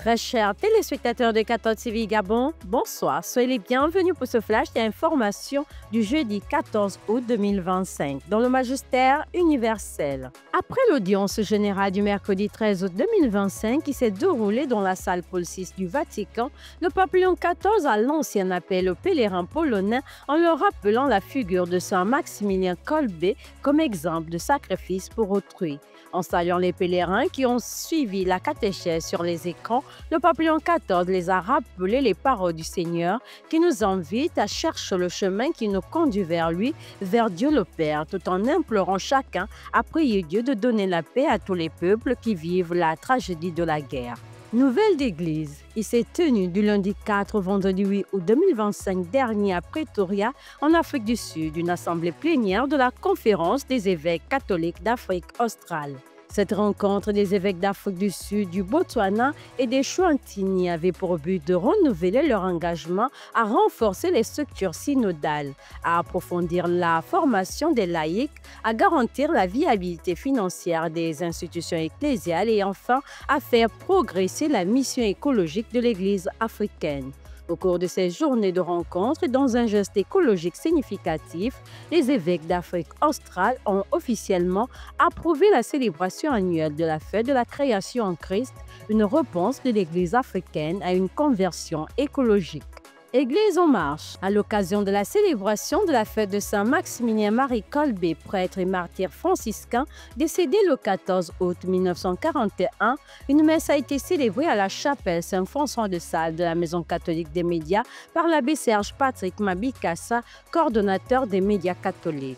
Très chers téléspectateurs de 14 TV Gabon, bonsoir. Soyez les bienvenus pour ce flash d'information du jeudi 14 août 2025 dans le magistère universel. Après l'audience générale du mercredi 13 août 2025 qui s'est déroulée dans la salle Paul VI du Vatican, le pape Léon XIV a lancé un appel aux pèlerins polonais en leur rappelant la figure de Saint Maximilien Kolbe comme exemple de sacrifice pour autrui. En saluant les pèlerins qui ont suivi la catéchèse sur les écrans, le pape Léon XIV les a rappelé les paroles du Seigneur qui nous invitent à chercher le chemin qui nous conduit vers lui, vers Dieu le Père, tout en implorant chacun à prier Dieu de donner la paix à tous les peuples qui vivent la tragédie de la guerre. Nouvelle d'église. Il s'est tenu du lundi 4 au vendredi 8 août 2025 dernier à Pretoria, en Afrique du Sud, une assemblée plénière de la Conférence des évêques catholiques d'Afrique australe. Cette rencontre des évêques d'Afrique du Sud, du Botswana et des Chouantini avait pour but de renouveler leur engagement à renforcer les structures synodales, à approfondir la formation des laïcs, à garantir la viabilité financière des institutions ecclésiales et enfin à faire progresser la mission écologique de l'Église africaine. Au cours de ces journées de rencontres et dans un geste écologique significatif, les évêques d'Afrique australe ont officiellement approuvé la célébration annuelle de la fête de la création en Christ, une réponse de l'Église africaine à une conversion écologique. Église en marche. À l'occasion de la célébration de la fête de Saint Maximilien Marie Kolbe, prêtre et martyr franciscain, décédé le 14 août 1941, une messe a été célébrée à la chapelle Saint-François de Sales de la Maison catholique des médias par l'abbé Serge Patrick Mabikassa, coordonnateur des médias catholiques.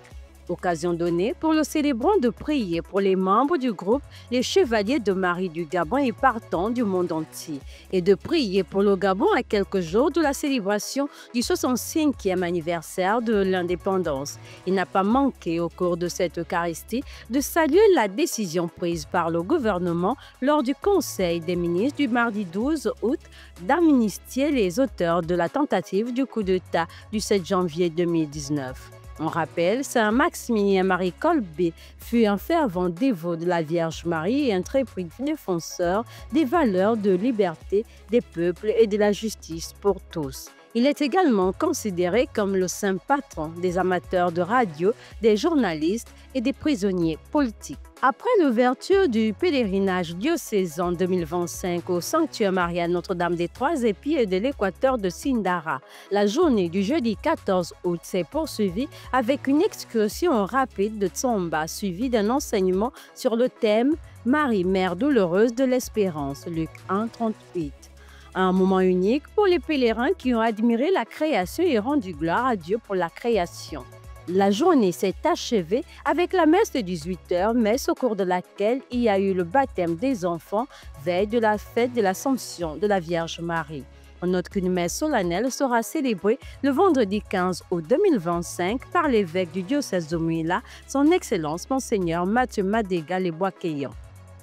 Occasion donnée pour le célébrant de prier pour les membres du groupe Les Chevaliers de Marie du Gabon et partants du monde entier et de prier pour le Gabon à quelques jours de la célébration du 65e anniversaire de l'indépendance. Il n'a pas manqué au cours de cette Eucharistie de saluer la décision prise par le gouvernement lors du Conseil des ministres du mardi 12 août d'amnistier les auteurs de la tentative du coup d'État du 7 janvier 2019. On rappelle, Saint Maximilien Marie Kolbe fut un fervent dévot de la Vierge Marie et un intrépide défenseur des valeurs de liberté des peuples et de la justice pour tous. Il est également considéré comme le saint patron des amateurs de radio, des journalistes et des prisonniers politiques. Après l'ouverture du pèlerinage diocésain 2025 au sanctuaire Marianne Notre-Dame des Trois Épis et de l'Équateur de Sindara, la journée du jeudi 14 août s'est poursuivie avec une excursion rapide de Tsomba suivie d'un enseignement sur le thème « Marie, Mère douloureuse de l'Espérance » Luc 1, 38. Un moment unique pour les pèlerins qui ont admiré la création et rendu gloire à Dieu pour la création. La journée s'est achevée avec la messe de 18h, messe au cours de laquelle il y a eu le baptême des enfants, veille de la fête de l'Assomption de la Vierge Marie. On note qu'une messe solennelle sera célébrée le vendredi 15 août 2025 par l'évêque du diocèse de Mouila, son Excellence Monseigneur Mathieu Madega Leboakeyan.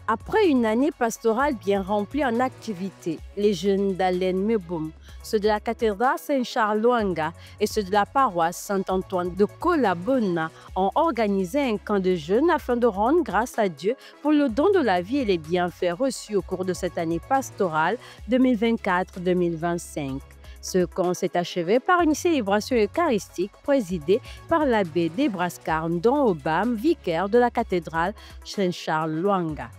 Après une année pastorale bien remplie en activités, les jeunes d'Alain Meboum, ceux de la cathédrale Saint-Charles-Loanga et ceux de la paroisse Saint-Antoine de Kolabona ont organisé un camp de jeunes afin de rendre grâce à Dieu pour le don de la vie et les bienfaits reçus au cours de cette année pastorale 2024-2025. Ce camp s'est achevé par une célébration eucharistique présidée par l'abbé Debrascar Ndon-Obam, vicaire de la cathédrale Saint-Charles-Loanga.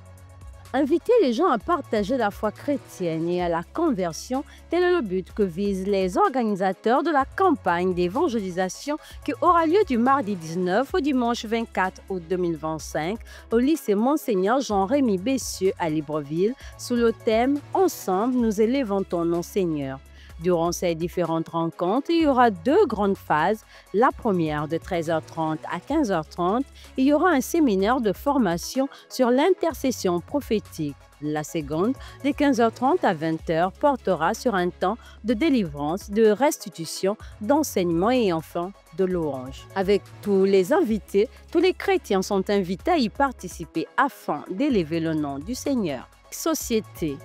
Inviter les gens à partager la foi chrétienne et à la conversion, tel est le but que visent les organisateurs de la campagne d'évangélisation qui aura lieu du mardi 19 au dimanche 24 août 2025 au lycée Monseigneur Jean-Rémy Bessieux à Libreville sous le thème « Ensemble, nous élevons ton nom Seigneur ». Durant ces différentes rencontres, il y aura deux grandes phases. La première de 13h30 à 15h30, il y aura un séminaire de formation sur l'intercession prophétique. La seconde, de 15h30 à 20h, portera sur un temps de délivrance, de restitution, d'enseignement et enfin de louange. Avec tous les invités, tous les chrétiens sont invités à y participer afin d'élever le nom du Seigneur. Société.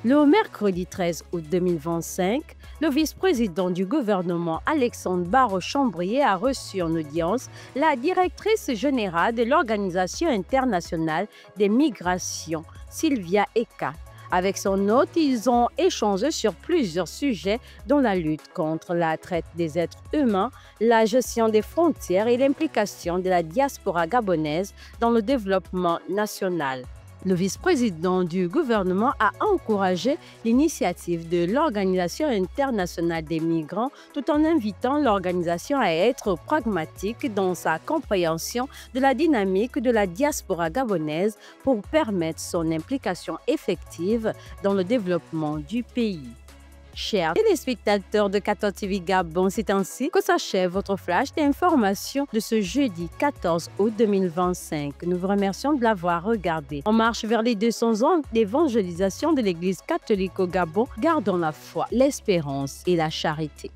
Le mercredi 13 août 2025, le vice-président du gouvernement Alexandre Barrot-Chambrier a reçu en audience la directrice générale de l'Organisation internationale des migrations, Sylvia Eka, Avec son hôte, ils ont échangé sur plusieurs sujets dont la lutte contre la traite des êtres humains, la gestion des frontières et l'implication de la diaspora gabonaise dans le développement national. Le vice-président du gouvernement a encouragé l'initiative de l'Organisation internationale des migrants tout en invitant l'organisation à être pragmatique dans sa compréhension de la dynamique de la diaspora gabonaise pour permettre son implication effective dans le développement du pays. Chers téléspectateurs de 14 TV Gabon, c'est ainsi que s'achève votre flash d'information de ce jeudi 14 août 2025. Nous vous remercions de l'avoir regardé. On marche vers les 200 ans d'évangélisation de l'Église catholique au Gabon. Gardons la foi, l'espérance et la charité.